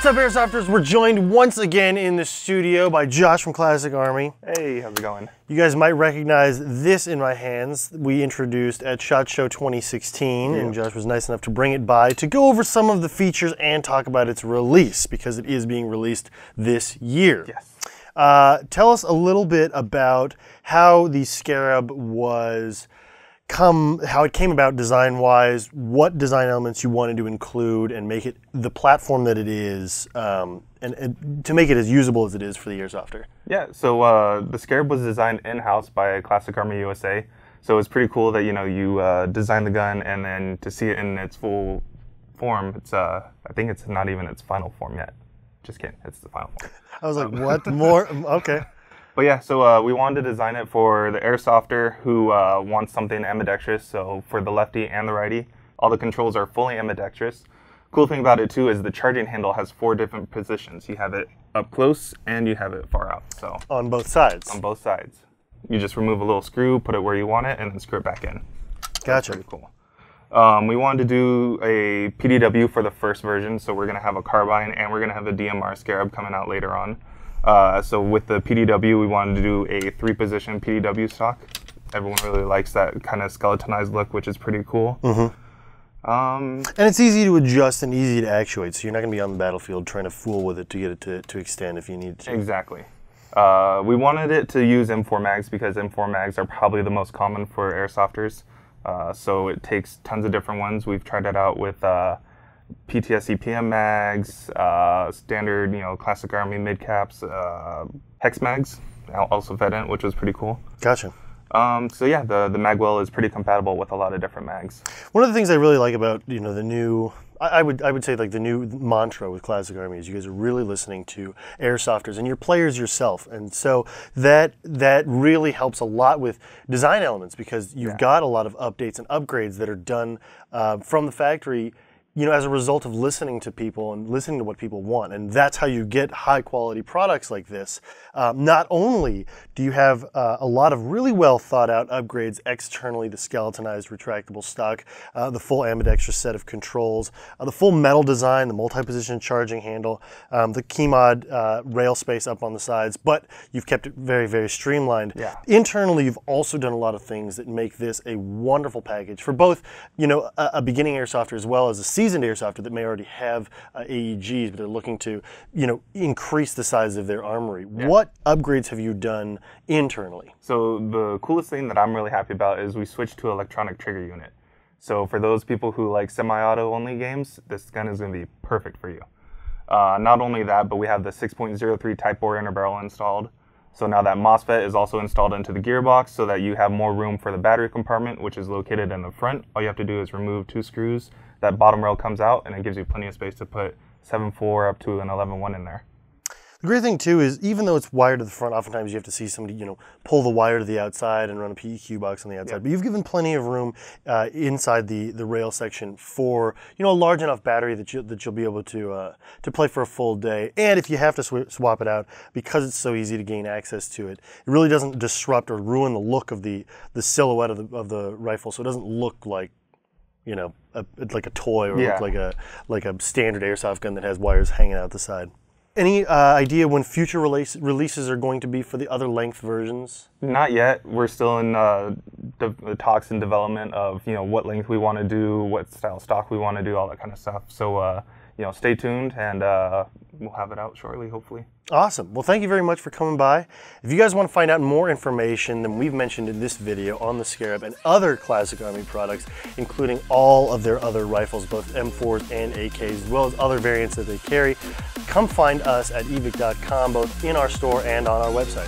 What's up, Airsofters? We're joined once again in the studio by Josh from Classic Army. Hey, how's it going? You guys might recognize this in my hands. We introduced at SHOT Show 2016, and Josh was nice enough to bring it by to go over some of the features and talk about its release, because it is being released this year. Yes. Tell us a little bit about how the Scarab how it came about design-wise, what design elements you wanted to include and make it the platform that it is, and to make it as usable as it is for the Airsofter. Yeah, so the Scarab was designed in-house by Classic Army USA, so it's pretty cool that you design the gun and then to see it in its full form. It's I think it's not even its final form yet. Just kidding, it's the final form. I was like, what more? Okay. But yeah, so we wanted to design it for the Airsofter who wants something ambidextrous. So for the lefty and the righty, all the controls are fully ambidextrous. Cool thing about it too is the charging handle has 4 different positions. You have it up close and you have it far out. So on both sides. On both sides. You just remove a little screw, put it where you want it, and then screw it back in. Gotcha. That's pretty cool. We wanted to do a Pdw for the first version, so we're going to have a carbine and we're going to have a DMR Scarab coming out later on. So with the Pdw, we wanted to do a 3-position Pdw stock. Everyone really likes that kind of skeletonized look, which is pretty cool. And it's easy to adjust and easy to actuate, so you're not going to be on the battlefield trying to fool with it to get it to extend if you need to. Exactly. We wanted it to use M4 mags because M4 mags are probably the most common for airsofters. So it takes tons of different ones. We've tried it out with PTS EPM mags, standard, Classic Army mid caps, hex mags, also fed in, which was pretty cool. Gotcha. So yeah, the magwell is pretty compatible with a lot of different mags. One of the things I really like about the new, I would say like the new mantra with Classic Army is you guys are really listening to airsofters and you're players yourself, and so that really helps a lot with design elements because you've got a lot of updates and upgrades that are done from the factory. As a result of listening to people and listening to what people want. And that's how you get high quality products like this. Not only do you have a lot of really well thought out upgrades externally, the skeletonized retractable stock, the full ambidextrous set of controls, the full metal design, the multi-position charging handle, the key mod rail space up on the sides, but you've kept it very, very streamlined. Yeah. Internally, you've also done a lot of things that make this a wonderful package for both, a beginning airsofter as well as a seasoned airsofter that may already have AEGs, but they're looking to, increase the size of their armory. Yeah. What upgrades have you done internally? So the coolest thing that I'm really happy about is we switched to electronic trigger unit. So for those people who like semi-auto only games, this gun is going to be perfect for you. Not only that, but we have the 6.03 Type 4 inner barrel installed. So now that MOSFET is also installed into the gearbox so that you have more room for the battery compartment, which is located in the front. All you have to do is remove 2 screws. That bottom rail comes out and it gives you plenty of space to put 7.4 up to an 11.1 in there. The great thing too is even though it's wired to the front, oftentimes you have to see somebody, pull the wire to the outside and run a PEQ box on the outside. Yep. But you've given plenty of room inside the rail section for, a large enough battery that you'll be able to play for a full day. And if you have to swap it out, because it's so easy to gain access to it, it really doesn't disrupt or ruin the look of the silhouette of the rifle. So it doesn't look like, like a toy or look like a standard airsoft gun that has wires hanging out the side. Any idea when future releases are going to be for the other length versions? Not yet. We're still in the talks and development of what length we want to do, what style stock we want to do, all that kind of stuff. So stay tuned and we'll have it out shortly, hopefully. Awesome. Well, thank you very much for coming by. If you guys want to find out more information than we've mentioned in this video on the Scarab and other Classic Army products, including all of their other rifles, both M4s and AKs, as well as other variants that they carry, come find us at Evike.com, both in our store and on our website.